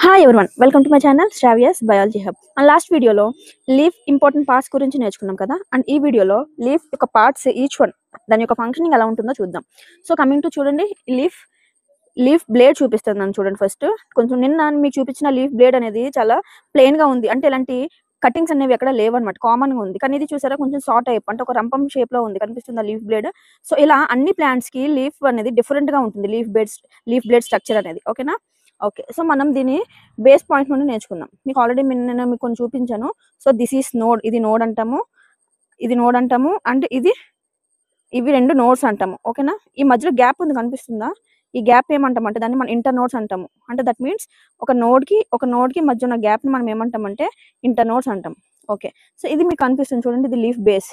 Hi everyone, welcome to my channel Sravya's biology hub. And last వీడియోలో leaf important parts గురించి నేర్చుకున్నాం కదా. And ఈ వీడియోలో లీఫ్ యొక్క పార్ట్స్ ఈచ్ వన్ దాని యొక్క ఫంక్షనింగ్ ఎలా ఉంటుందో చూద్దాం. సో కమింగ్ టు చూడండి, లీఫ్ లీఫ్ బ్లేడ్ చూపిస్తున్నాను చూడండి. ఫస్ట్ కొంచెం నిన్న మీకు చూపించిన లీఫ్ బ్లేడ్ అనేది చాలా ప్లెయిన్ గా ఉంది, అంటే ఇలాంటి కటింగ్స్ అనేవి ఎక్కడ లేవన్నమాట, కామన్ గా ఉంది. కానీ ఇది చూసారా కొంచెం షార్ట్ టైప్, అంటే ఒక రంపం షేప్ లో ఉంది, కనిపిస్తుందా లీఫ్ బ్లేడ్. సో ఇలా అన్ని ప్లాంట్స్ కి లీఫ్ అనేది డిఫరెంట్ గా ఉంటుంది, లీఫ్ బ్లేడ్ స్ట్రక్చర్ అనేది. ఓకేనా? ఓకే, సో మనం దీని బేస్ పాయింట్ నుండి నేర్చుకుందాం. మీకు ఆల్రెడీ నేను మీకు కొన్ని చూపించాను. సో దిస్ ఈస్ నోడ్, ఇది నోడ్ అంటాము, ఇది నోడ్ అంటాము, అండ్ ఇవి రెండు నోడ్స్ అంటాము. ఓకేనా? ఈ మధ్యలో గ్యాప్ ఉంది, కనిపిస్తుందా? ఈ గ్యాప్ ఏమంటాం అంటే దాన్ని మనం ఇంటర్ నోడ్స్ అంటాము. అంటే దట్ మీన్స్ ఒక నోడ్ కి మధ్య ఉన్న గ్యాప్ ని మనం ఏమంటామంటే ఇంటర్ నోడ్స్ అంటాం. ఓకే, సో ఇది మీకు కనిపిస్తుంది చూడండి, ఇది లీఫ్ బేస్.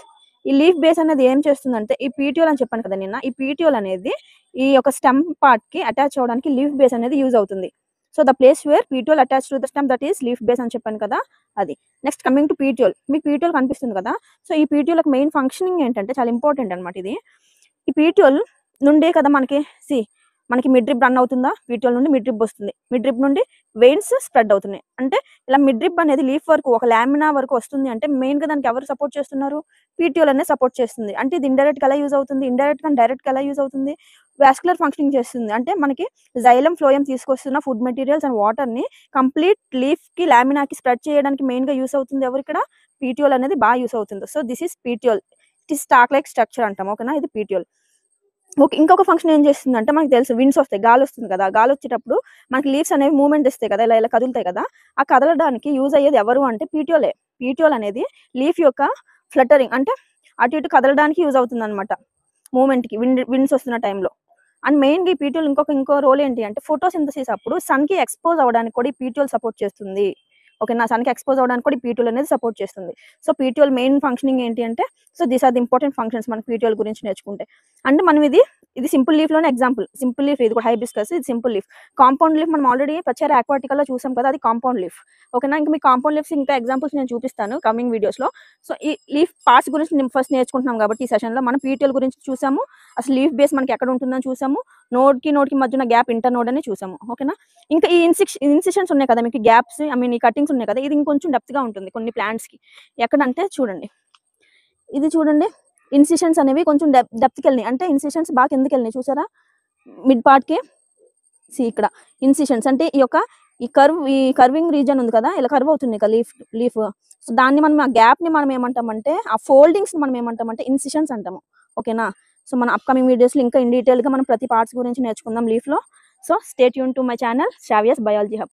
ఈ లీఫ్ బేస్ అనేది ఏం చేస్తుందంటే, ఈ పీటియోల్ అని చెప్పాను కదా నిన్న, ఈ పీటియోల్ అనేది ఈ యొక్క స్టెమ్ పార్ట్ కి అటాచ్ అవ్వడానికి లీఫ్ బేస్ అనేది యూజ్ అవుతుంది. So the place where petiole attach to the stem, that is leaf base అని చెప్పాను కదా, అది. నెక్స్ట్ కమింగ్ టు పీటియోల్, మీకు పీటియోల్ కనిపిస్తుంది కదా. సో ఈ పీటియోల్ మెయిన్ ఫంక్షనింగ్ ఏంటంటే చాలా ఇంపార్టెంట్ అనమాట ఇది. ఈ పీటియోల్ నుండే కదా మనకి మిడ్ రిబ్ రన్ అవుతుందా, పీటియోల్ నుండి మిడ్ రిబ్ వస్తుంది, మిడ్ రిబ్ నుండి వెయిన్స్ స్ప్రెడ్ అవుతున్నాయి. అంటే ఇలా మిడ్ రిబ్ అనేది లీఫ్ వరకు, ఒక లామినా వరకు వస్తుంది అంటే మెయిన్ గా దానికి ఎవరు సపోర్ట్ చేస్తున్నారు? పీటియోల్ అనేది సపోర్ట్ చేస్తుంది. అంటే ఇది ఇండైరెక్ట్ గా ఎలా యూజ్ అవుతుంది, ఇండైరెక్ట్ గా డైరెక్ట్ గా ఎలా యూజ్ అవుతుంది? వాస్కులర్ ఫంక్షనింగ్ చేస్తుంది. అంటే మనకి జైలం ఫ్లోయం తీసుకొస్తున్న ఫుడ్ మెటీరియల్స్ అండ్ వాటర్ ని కంప్లీట్ లీఫ్ కి లామినాకి స్ప్రెడ్ చేయడానికి మెయిన్ గా యూస్ అవుతుంది ఎవరు ఇక్కడ? పీటియోల్ అనేది బాగా యూస్ అవుతుంది. So this is petiole, it is stalk like structure అంటాం. ఓకేనా? ఇది పీటియోల్. ఓకే, ఇంకొక ఫంక్షన్ ఏం చేస్తుంది అంటే, మనకు తెలుసు విండ్స్ వస్తాయి, గాలి వస్తుంది కదా, గాలి వచ్చేటప్పుడు మనకి లీవ్స్ అనేవి మూవ్మెంట్ ఇస్తాయి కదా, ఇలా ఇలా కదులుతాయి కదా. ఆ కదలడానికి యూజ్ అయ్యేది ఎవరు అంటే పీటియోలే. పీటియోల్ అనేది లీఫ్ యొక్క ఫ్లటరింగ్, అంటే అటు ఇటు కదలడానికి యూజ్ అవుతుంది అనమాట, మూవ్మెంట్ కి, విండ్స్ వస్తున్న టైంలో. అండ్ మెయిన్ గా ఈ పీటియోల్ ఇంకో రోల్ ఏంటి అంటే, ఫోటోసింథసిస్ అప్పుడు సన్ కి ఎక్స్పోజ్ అవ్వడానికి కూడా ఈ పీటియోల్ సపోర్ట్ చేస్తుంది. ఓకే, నా సన్ కి ఎక్స్పోజ్ అవ్వడానికి కూడా ఈ పీటియోల్ అనేది సపోర్ట్ చేస్తుంది. సో పీటియోల్ మెయిన్ ఫంక్షనింగ్ ఏంటి అంటే, so these are the important functions మన పీటియోల్ గురించి నేర్చుకుంటే. అంటే మనం ఇది సింపుల్ లీఫ్ లోనే ఎగ్జాంపుల్. సింపుల్ లీఫ్ ఇది కూడా హైబిస్కస్, ఇది సింపుల్ లీఫ్. కాంపౌండ్ లీఫ్ మనం ఆల్రెడీ పచ్చారి ఆక్వాటికల్ లో చూసాం కదా, అది కాంపౌండ్ లీఫ్. ఓకేనా? ఇంకా మీ కాంపౌండ్ లీఫ్స్ ఇంకా ఎగ్జాంపుల్స్ నేను చూపిస్తాను కమింగ్ వీడియోస్ లో. సో ఈ లీఫ్ పార్ట్స్ గురించి ఫస్ట్ నేర్చుకుంటున్నాం కాబట్టి ఈ సెషన్ లో మనం పీటియోల్ గురించి చూసాము, అసలు లీఫ్ బేస్ మనకి ఎక్కడ ఉంటుందని చూసాము, నోడ్ కి మధ్యన గ్యాప్ ఇంటర్ నోడ్ అని చూసాము. ఓకేనా? ఇంకా ఈ ఇన్సిషన్స్ ఉన్నాయి కదా, మీకు గ్యాప్స్, ఐ మీన్ ఈ కటింగ్స్ ఉన్నాయి కదా, ఇది ఇంకొంచెం డెప్త్ గా ఉంటుంది కొన్ని ప్లాంట్స్ కి. ఎక్కడంటే చూడండి, ఇది చూడండి, ఇన్సిషన్స్ అనేవి కొంచెం డెప్త్కి వెళ్ళినాయి, అంటే ఇన్సిషన్స్ బాగా కిందకి వెళ్ళినాయి, చూసారా? మిడ్ పార్ట్ కి ఇక్కడ ఇన్సిషన్స్ అంటే ఈ కర్వింగ్ రీజన్ ఉంది కదా, ఇలా కర్వ్ అవుతుంది కదా లీఫ్. సో దాన్ని మనం, ఆ గ్యాప్ ని మనం ఏమంటామంటే, ఆ ఫోల్డింగ్స్ మనం ఏమంటామంటే ఇన్సిషన్స్ అంటాము. ఓకేనా? సో మన అప్కమింగ్ వీడియోస్ లో ఇంకా ఇన్ డీటెయిల్ గా మనం ప్రతి పార్ట్స్ గురించి నేర్చుకుందాం లీఫ్ లో. So stay tune to my channel Sravya's biology hub.